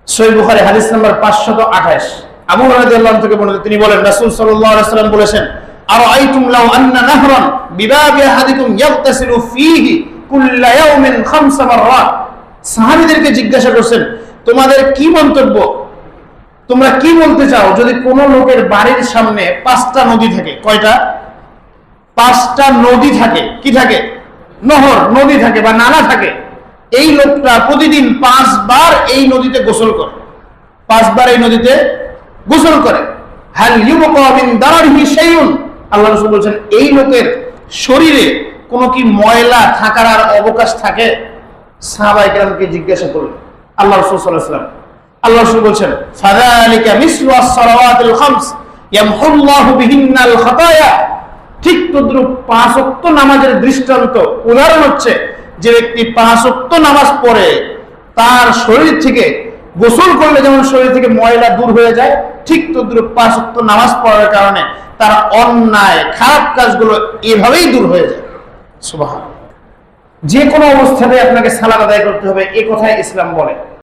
সহিহ বুখারী হাদিস নাম্বার 528, আবু হুরায়রা রাদিয়াল্লাহু আনহু থেকে বর্ণিত, তিনি বলেন রাসূল সাল্লাল্লাহু আলাইহি ওয়াসাল্লাম বলেছেন, আরাআইতুম লাউ আন্না নাহরান বিবাবি আহাদিকুম ইয়াগতাসিলু ফীহি কুল্লা ইয়াউমিন 5 মাররাত। সাহাবীদেরকে জিজ্ঞাসা করছেন, তোমাদের কি মন্তব্য, তোমরা কি বলতে চাও যদি কোন লোকের বাড়ির সামনে 5টা নদী থাকে? কয়টা? 5টা নদী থাকে। কি থাকে? নহর, নদী থাকে বা নালা থাকে। এই লোকটা প্রতিদিন 5 বার এই নদীতে গোসল করে, 5 বার এই নদীতে গোসল করে। হাল ইউবকা মিন দারিহি শাইউন, আল্লাহ রাসূল বলেন এই লোকের শরীরে কোনো কি ময়লা থাকার আর অবকাশ থাকে? সাহাবায়ে কেরামকে জিজ্ঞাসা করলেন আল্লাহ রাসূল সাল্লাল্লাহু আলাইহি ওয়াসাল্লাম। আল্লাহ রাসূল বলেন, ফাযালিকা মিসলু আস-সালাওয়াতিল খামস ইয়ামহুল্লাহু বিহিন্নাল খাতায়া। ঠিক তদ্রূপ 5 ওয়াক্ত নামাজের দৃষ্টান্ত, উদাহরণ হচ্ছে যে ব্যক্তি 5 ওয়াক্ত নামাজ পড়ে তার শরীর থেকে গোসল করলে যেমন শরীর থেকে ময়লা দূর হয়ে যায়, ঠিক তদ্রূপ 5 ওয়াক্ত নামাজ পড়ার কারণে তার অন্যায় খারাপ কাজগুলো এভাবেই দূর হয়ে যায়। সুবহানাল্লাহ। যে কোনো অবস্থাতে আপনাকে সালাত আদায় করতে হবে, এই কথাই ইসলাম বলে।